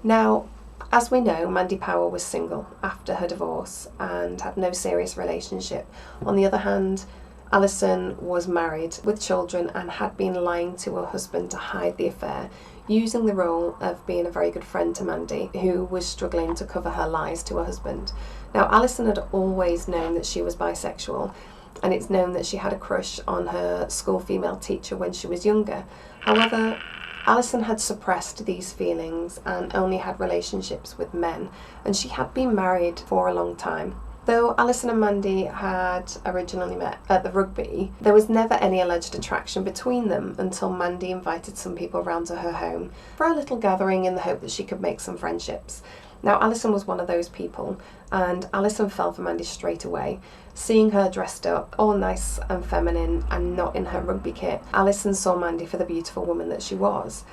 Now, as we know, Mandy Power was single after her divorce and had no serious relationship. On the other hand, Alison was married with children and had been lying to her husband to hide the affair, using the role of being a very good friend to Mandy, who was struggling to cover her lies to her husband. Now, Alison had always known that she was bisexual, and it's known that she had a crush on her school female teacher when she was younger. However, Alison had suppressed these feelings and only had relationships with men, and she had been married for a long time. Though Alison and Mandy had originally met at the rugby, there was never any alleged attraction between them until Mandy invited some people round to her home for a little gathering in the hope that she could make some friendships. Now, Alison was one of those people, and Alison fell for Mandy straight away. Seeing her dressed up, all nice and feminine and not in her rugby kit, Alison saw Mandy for the beautiful woman that she was.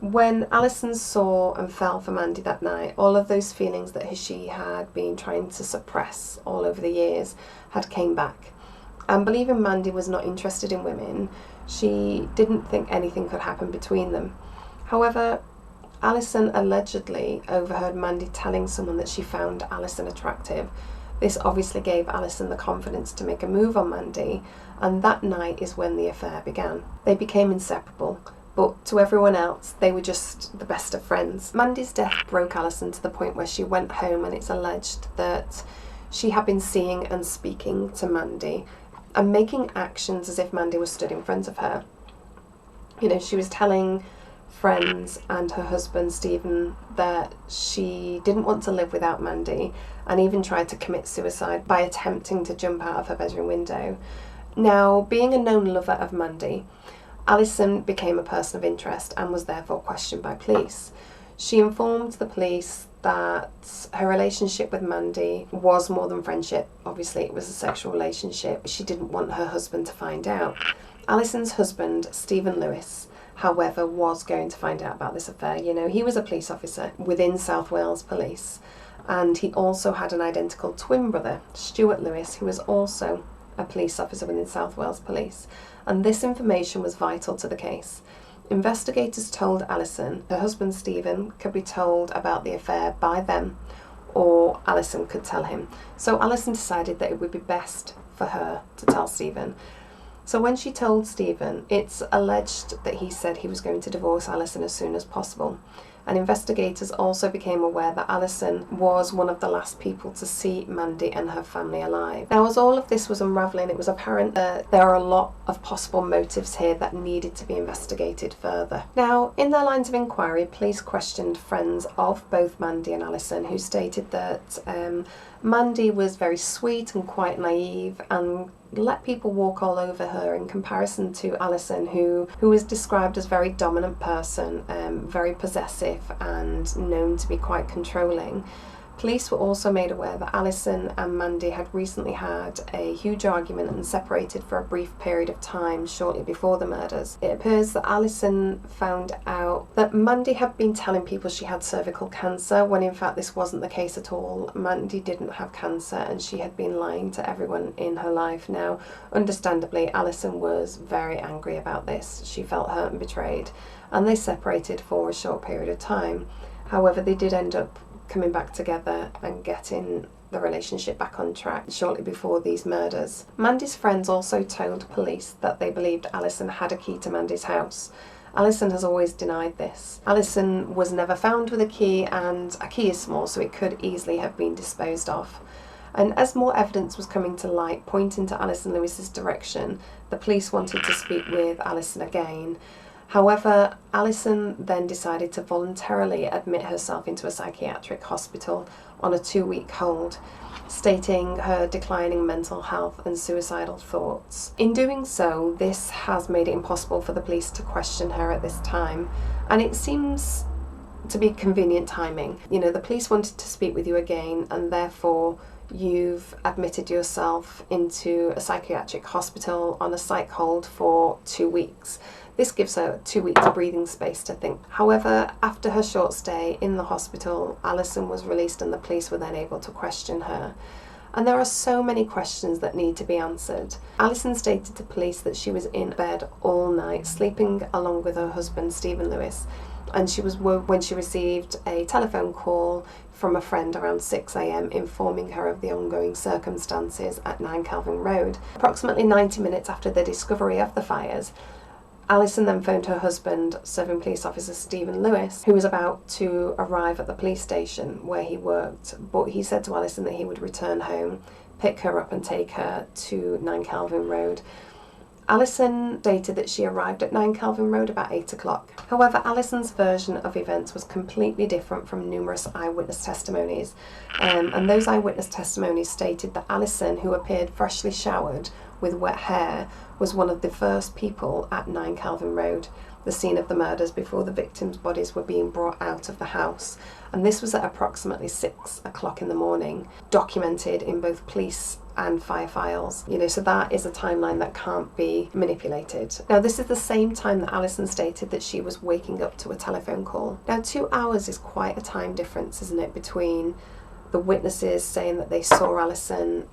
When Alison saw and fell for Mandy that night, all of those feelings that she had been trying to suppress all over the years had came back. And believing Mandy was not interested in women, she didn't think anything could happen between them. However, Alison allegedly overheard Mandy telling someone that she found Alison attractive. This obviously gave Alison the confidence to make a move on Mandy, and that night is when the affair began. They became inseparable, but to everyone else, they were just the best of friends. Mandy's death broke Alison to the point where she went home, and it's alleged that she had been seeing and speaking to Mandy and making actions as if Mandy was stood in front of her. You know, she was telling friends and her husband Stephen that she didn't want to live without Mandy, and even tried to commit suicide by attempting to jump out of her bedroom window. Now, being a known lover of Mandy, Alison became a person of interest and was therefore questioned by police. She informed the police that her relationship with Mandy was more than friendship. Obviously, it was a sexual relationship. She didn't want her husband to find out. Alison's husband, Stephen Lewis, however, was going to find out about this affair. You know, he was a police officer within South Wales Police, and he also had an identical twin brother, Stuart Lewis, who was also a police officer within South Wales Police, and this information was vital to the case. Investigators told Alison her husband Stephen could be told about the affair by them, or Alison could tell him. So Alison decided that it would be best for her to tell Stephen. So when she told Stephen, it's alleged that he said he was going to divorce Alison as soon as possible. And investigators also became aware that Alison was one of the last people to see Mandy and her family alive. Now, as all of this was unravelling, it was apparent that there are a lot of possible motives here that needed to be investigated further. Now, in their lines of inquiry, police questioned friends of both Mandy and Alison, who stated that Mandy was very sweet and quite naive and let people walk all over her, in comparison to Alison, who was described as a very dominant person, very possessive and known to be quite controlling. Police were also made aware that Alison and Mandy had recently had a huge argument and separated for a brief period of time shortly before the murders. It appears that Alison found out that Mandy had been telling people she had cervical cancer, when in fact this wasn't the case at all. Mandy didn't have cancer, and she had been lying to everyone in her life. Now, understandably, Alison was very angry about this. She felt hurt and betrayed, and they separated for a short period of time. However, they did end up coming back together and getting the relationship back on track shortly before these murders. Mandy's friends also told police that they believed Alison had a key to Mandy's house. Alison has always denied this. Alison was never found with a key, and a key is small, so it could easily have been disposed of. And as more evidence was coming to light pointing to Alison Lewis's direction, the police wanted to speak with Alison again. However, Alison then decided to voluntarily admit herself into a psychiatric hospital on a 2-week hold, stating her declining mental health and suicidal thoughts. In doing so, this has made it impossible for the police to question her at this time, and it seems to be convenient timing. You know, the police wanted to speak with you again, and therefore you've admitted yourself into a psychiatric hospital on a psych hold for 2 weeks. This gives her 2 weeks breathing space to think. However, after her short stay in the hospital, Alison was released and the police were then able to question her. And there are so many questions that need to be answered. Alison stated to police that she was in bed all night, sleeping along with her husband, Stephen Lewis, and she was woke when she received a telephone call from a friend around 6 a.m. informing her of the ongoing circumstances at 9 Calvin Road. Approximately 90 minutes after the discovery of the fires, Alison then phoned her husband, serving police officer Stephen Lewis, who was about to arrive at the police station where he worked, but he said to Alison that he would return home, pick her up and take her to 9 Calvin Road. Alison stated that she arrived at 9 Calvin Road about 8 o'clock. However, Alison's version of events was completely different from numerous eyewitness testimonies, and those eyewitness testimonies stated that Alison, who appeared freshly showered with wet hair, was one of the first people at 9 Calvin Road. the scene of the murders before the victims' bodies were being brought out of the house. And this was at approximately 6 o'clock in the morning, documented in both police and fire files. So that is a timeline that can't be manipulated. Now, this is the same time that Alison stated that she was waking up to a telephone call. Now, 2 hours is quite a time difference, isn't it, between the witnesses saying that they saw Alison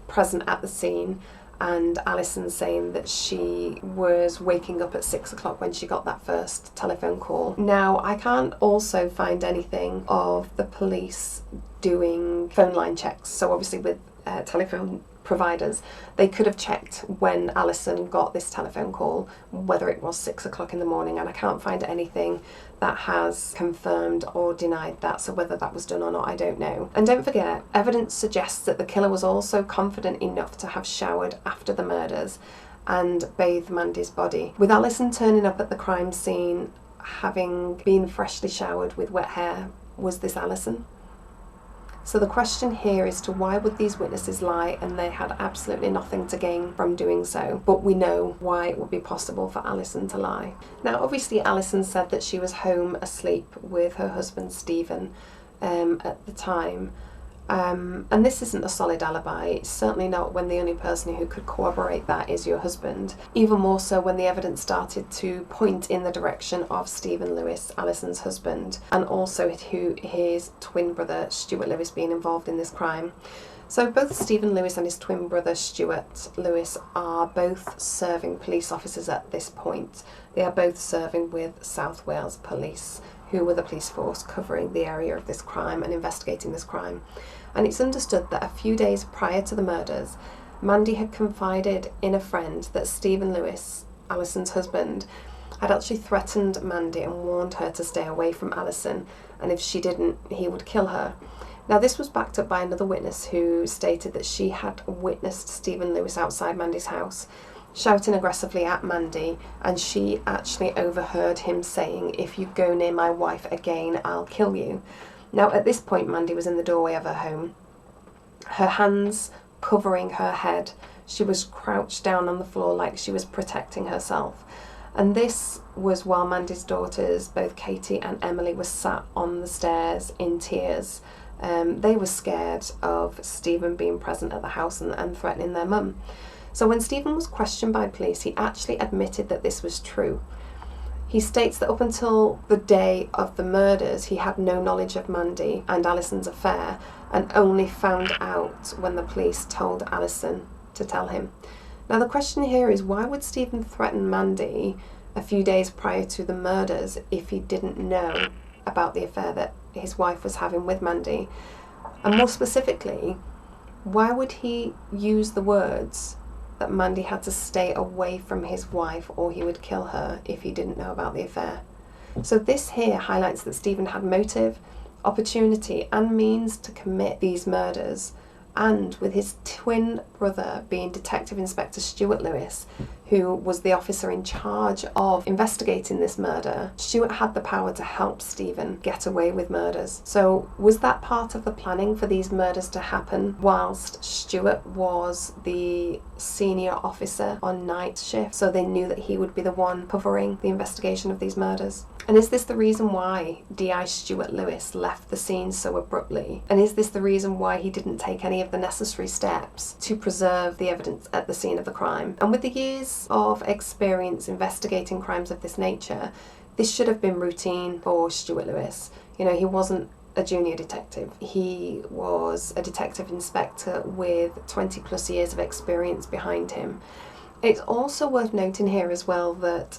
present at the scene and Alison saying that she was waking up at 6 o'clock when she got that first telephone call. Now, I can't also find anything of the police doing phone line checks. So obviously with telephone providers, they could have checked when Alison got this telephone call, whether it was 6 o'clock in the morning, and I can't find anything that has confirmed or denied that, so whether that was done or not, I don't know. And don't forget, evidence suggests that the killer was also confident enough to have showered after the murders and bathed Mandy's body. With Alison turning up at the crime scene having been freshly showered with wet hair, was this Alison? So the question here is to why would these witnesses lie, and they had absolutely nothing to gain from doing so, but we know why it would be possible for Alison to lie. Now, obviously Alison said that she was home asleep with her husband Stephen at the time, and this isn't a solid alibi. It's certainly not when the only person who could corroborate that is your husband, even more so when the evidence started to point in the direction of Stephen Lewis, Alison's husband, and also his twin brother Stuart Lewis being involved in this crime. So both Stephen Lewis and his twin brother Stuart Lewis are both serving police officers at this point. They are both serving with South Wales Police, who were the police force covering the area of this crime and investigating this crime. And it's understood that a few days prior to the murders, Mandy had confided in a friend that Stephen Lewis, Alison's husband, had actually threatened Mandy and warned her to stay away from Alison, and if she didn't, he would kill her. Now, this was backed up by another witness who stated that she had witnessed Stephen Lewis outside Mandy's house, shouting aggressively at Mandy, and she actually overheard him saying, "If you go near my wife again, I'll kill you." Now, at this point, Mandy was in the doorway of her home, her hands covering her head. She was crouched down on the floor like she was protecting herself. And this was while Mandy's daughters, both Katie and Emily, were sat on the stairs in tears. They were scared of Stephen being present at the house and threatening their mum. So when Stephen was questioned by police, he actually admitted that this was true. He states that up until the day of the murders, he had no knowledge of Mandy and Alison's affair, and only found out when the police told Alison to tell him. Now, the question here is, why would Stephen threaten Mandy a few days prior to the murders if he didn't know about the affair that his wife was having with Mandy? And more specifically, why would he use the words that Mandy had to stay away from his wife or he would kill her if he didn't know about the affair? So this here highlights that Stephen had motive, opportunity and means to commit these murders, and with his twin brother being Detective Inspector Stuart Lewis, who was the officer in charge of investigating this murder, Stuart had the power to help Stephen get away with murders. So was that part of the planning for these murders to happen whilst Stuart was the senior officer on night shift, so they knew that he would be the one covering the investigation of these murders? And is this the reason why DI Stuart Lewis left the scene so abruptly? And is this the reason why he didn't take any of the necessary steps to preserve the evidence at the scene of the crime? And with the years of experience investigating crimes of this nature, this should have been routine for Stuart Lewis. You know, he wasn't a junior detective. He was a detective inspector with 20 plus years of experience behind him. It's also worth noting here as well that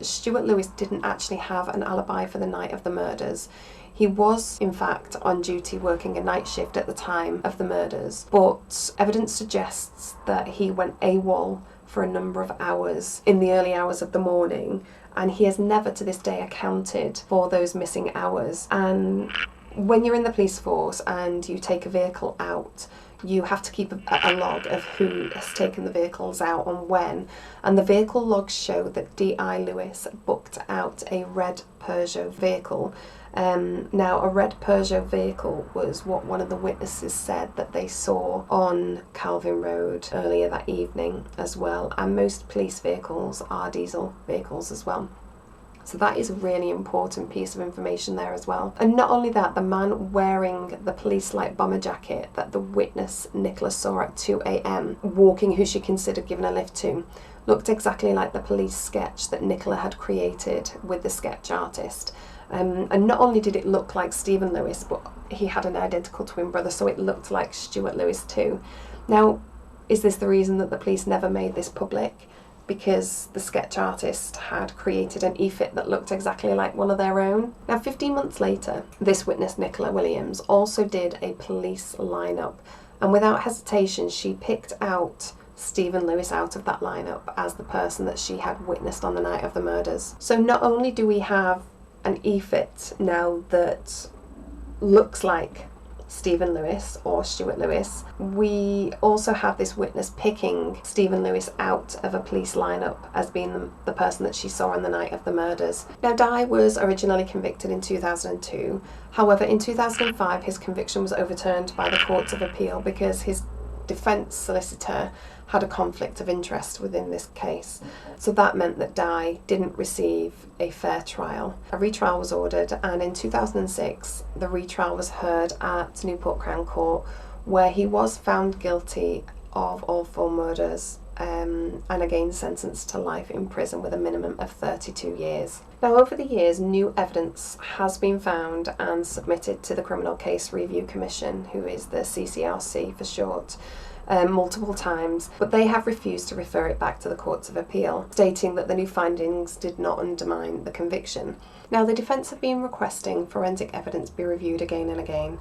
Stuart Lewis didn't actually have an alibi for the night of the murders. He was, in fact, on duty working a night shift at the time of the murders, but evidence suggests that he went AWOL for a number of hours in the early hours of the morning, and he has never to this day accounted for those missing hours. And when you're in the police force and you take a vehicle out, you have to keep a log of who has taken the vehicles out and when, and the vehicle logs show that D.I. Lewis booked out a red Peugeot vehicle. Now, a red Peugeot vehicle was what one of the witnesses said that they saw on Calvin Road earlier that evening as well, and most police vehicles are diesel vehicles as well. So that is a really important piece of information there as well. And not only that, the man wearing the police-like bomber jacket that the witness Nicola saw at 2 a.m, walking who she considered giving a lift to, looked exactly like the police sketch that Nicola had created with the sketch artist. And not only did it look like Stephen Lewis, but he had an identical twin brother, so it looked like Stuart Lewis too. Now, is this the reason that the police never made this public? Because the sketch artist had created an e-fit that looked exactly like one of their own. Now, 15 months later, this witness, Nicola Williams, also did a police lineup, and without hesitation, she picked out Stephen Lewis out of that lineup as the person that she had witnessed on the night of the murders. So not only do we have an e-fit now that looks like Stephen Lewis or Stuart Lewis, we also have this witness picking Stephen Lewis out of a police lineup as being the person that she saw on the night of the murders. Now, Dye was originally convicted in 2002. However, in 2005 his conviction was overturned by the Courts of Appeal because his defence solicitor had a conflict of interest within this case. So that meant that Dye didn't receive a fair trial. A retrial was ordered, and in 2006 the retrial was heard at Newport Crown Court, where he was found guilty of all 4 murders and again sentenced to life in prison with a minimum of 32 years. Now, over the years, new evidence has been found and submitted to the Criminal Case Review Commission, who is the CCRC for short, multiple times, but they have refused to refer it back to the Courts of Appeal, stating that the new findings did not undermine the conviction. Now, the defence have been requesting forensic evidence be reviewed again and again,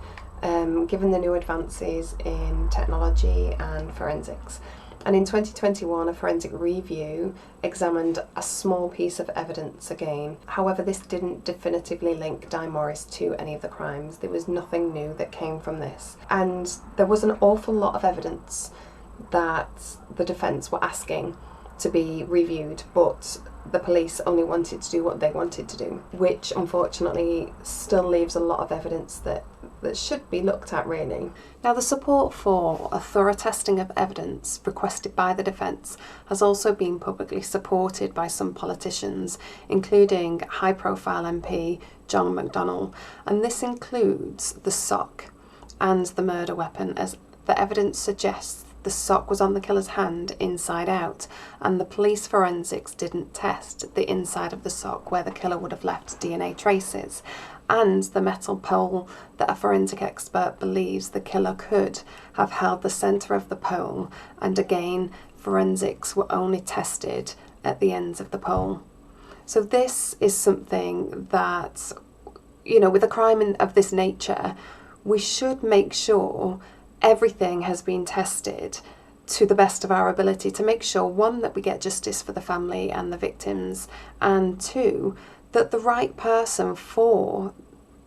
given the new advances in technology and forensics. And in 2021, a forensic review examined a small piece of evidence again. However, this didn't definitively link Dye Morris to any of the crimes. There was nothing new that came from this. And there was an awful lot of evidence that the defence were asking to be reviewed, but the police only wanted to do what they wanted to do, which unfortunately still leaves a lot of evidence that should be looked at, really. Now, the support for a thorough testing of evidence requested by the defence has also been publicly supported by some politicians, including high-profile MP John McDonnell, and this includes the sock and the murder weapon, as the evidence suggests the sock was on the killer's hand inside out, and the police forensics didn't test the inside of the sock where the killer would have left DNA traces, and the metal pole that a forensic expert believes the killer could have held the centre of the pole, and again forensics were only tested at the ends of the pole. So this is something that, you know, with a crime of this nature, we should make sure everything has been tested to the best of our ability to make sure, one, that we get justice for the family and the victims, and two, that the right person for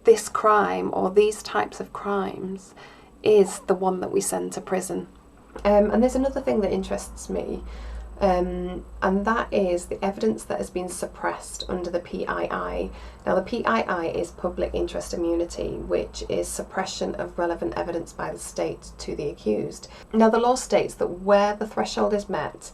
this crime or these types of crimes is the one that we send to prison. And there's another thing that interests me, and that is the evidence that has been suppressed under the PII. Now, the PII is public interest immunity, which is suppression of relevant evidence by the state to the accused. Now, the law states that where the threshold is met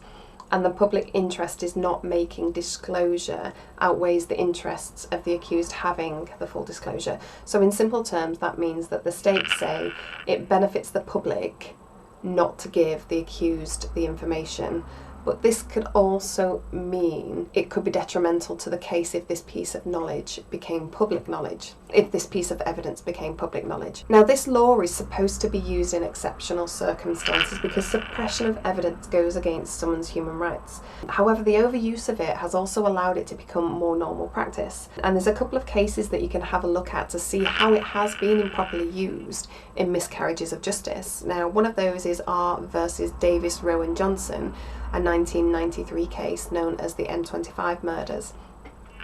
and the public interest is not making disclosure outweighs the interests of the accused having the full disclosure. So in simple terms, that means that the states say it benefits the public not to give the accused the information. But this could also mean it could be detrimental to the case if this piece of knowledge became public knowledge, if this piece of evidence became public knowledge. Now, this law is supposed to be used in exceptional circumstances because suppression of evidence goes against someone's human rights. However, the overuse of it has also allowed it to become more normal practice. And there's a couple of cases that you can have a look at to see how it has been improperly used in miscarriages of justice. Now, one of those is R versus Davis, Rowan, Johnson, a 1993 case known as the M25 murders.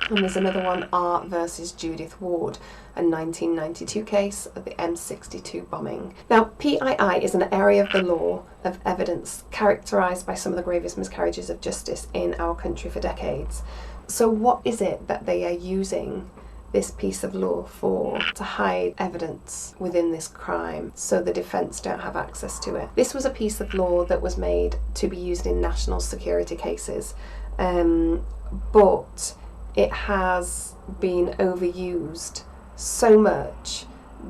And there's another one, R versus Judith Ward, a 1992 case of the M62 bombing. Now, PII is an area of the law of evidence characterised by some of the gravest miscarriages of justice in our country for decades. So what is it that they are using this piece of law for? To hide evidence within this crime so the defence don't have access to it. This was a piece of law that was made to be used in national security cases, but it has been overused so much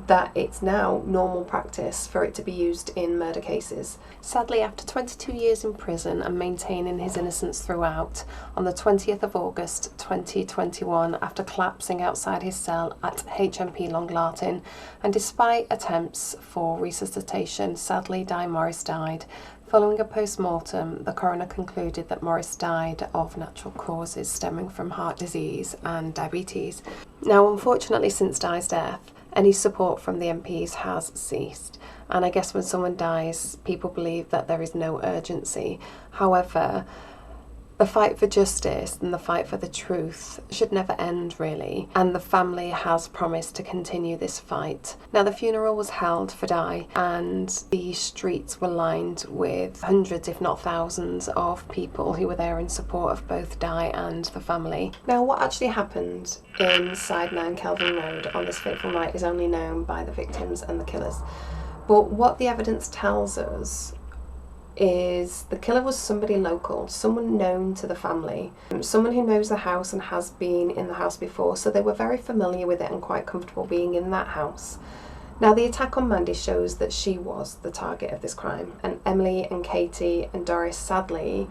that it's now normal practice for it to be used in murder cases. Sadly, after 22 years in prison and maintaining his innocence throughout, on the 20th of August 2021, after collapsing outside his cell at HMP Long Lartin, and despite attempts for resuscitation, sadly Morris died. Following a post-mortem, the coroner concluded that Morris died of natural causes stemming from heart disease and diabetes. Now, unfortunately, since Di's death, any support from the MPs has ceased. And I guess when someone dies, people believe that there is no urgency. However, the fight for justice and the fight for the truth should never end, really, and the family has promised to continue this fight. Now, the funeral was held for Di, and the streets were lined with hundreds, if not thousands, of people who were there in support of both Di and the family. Now, what actually happened inside 9 Kelvin Road on this fateful night is only known by the victims and the killers. But what the evidence tells us is the killer was somebody local, someone known to the family, someone who knows the house and has been in the house before, so they were very familiar with it and quite comfortable being in that house. Now, the attack on Mandy shows that she was the target of this crime, and Emily and Katie and Doris, sadly,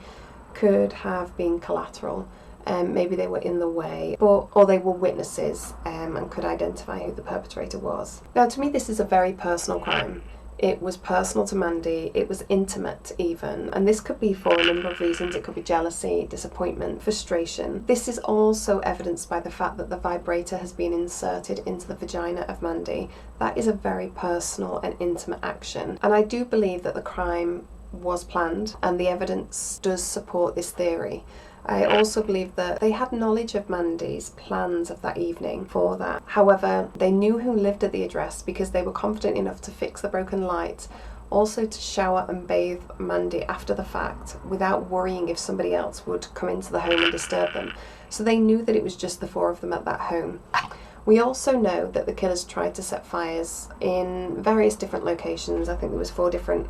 could have been collateral. Maybe they were in the way, or they were witnesses and could identify who the perpetrator was. Now, to me, this is a very personal crime. It was personal to Mandy, it was intimate even, and this could be for a number of reasons. It could be jealousy, disappointment, frustration. This is also evidenced by the fact that the vibrator has been inserted into the vagina of Mandy. That is a very personal and intimate action, and I do believe that the crime was planned, and the evidence does support this theory. I also believe that they had knowledge of Mandy's plans of that evening for that. However, they knew who lived at the address because they were confident enough to fix the broken light, also to shower and bathe Mandy after the fact without worrying if somebody else would come into the home and disturb them. So they knew that it was just the 4 of them at that home. We also know that the killers tried to set fires in various different locations. I think there was 4 different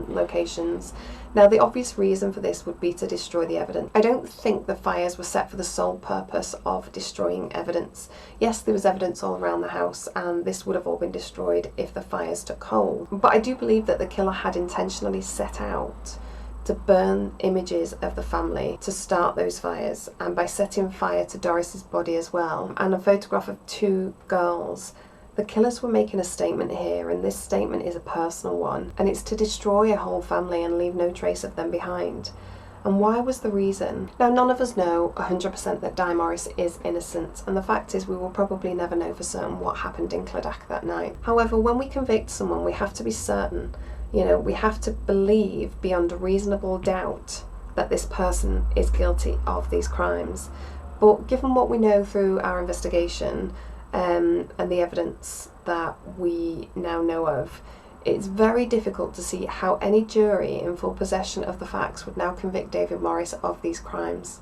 locations. Now, the obvious reason for this would be to destroy the evidence. I don't think the fires were set for the sole purpose of destroying evidence. Yes, there was evidence all around the house, and this would have all been destroyed if the fires took hold. But I do believe that the killer had intentionally set out to burn images of the family to start those fires, and by setting fire to Doris's body as well, and a photograph of 2 girls. The killers were making a statement here, and this statement is a personal one, and it's to destroy a whole family and leave no trace of them behind. And why was the reason? Now, none of us know 100% that Di Morris is innocent, and the fact is we will probably never know for certain what happened in Clydach that night. However, when we convict someone, we have to be certain. We have to believe beyond a reasonable doubt that this person is guilty of these crimes. But given what we know through our investigation and the evidence that we now know of, it's very difficult to see how any jury in full possession of the facts would now convict David Morris of these crimes.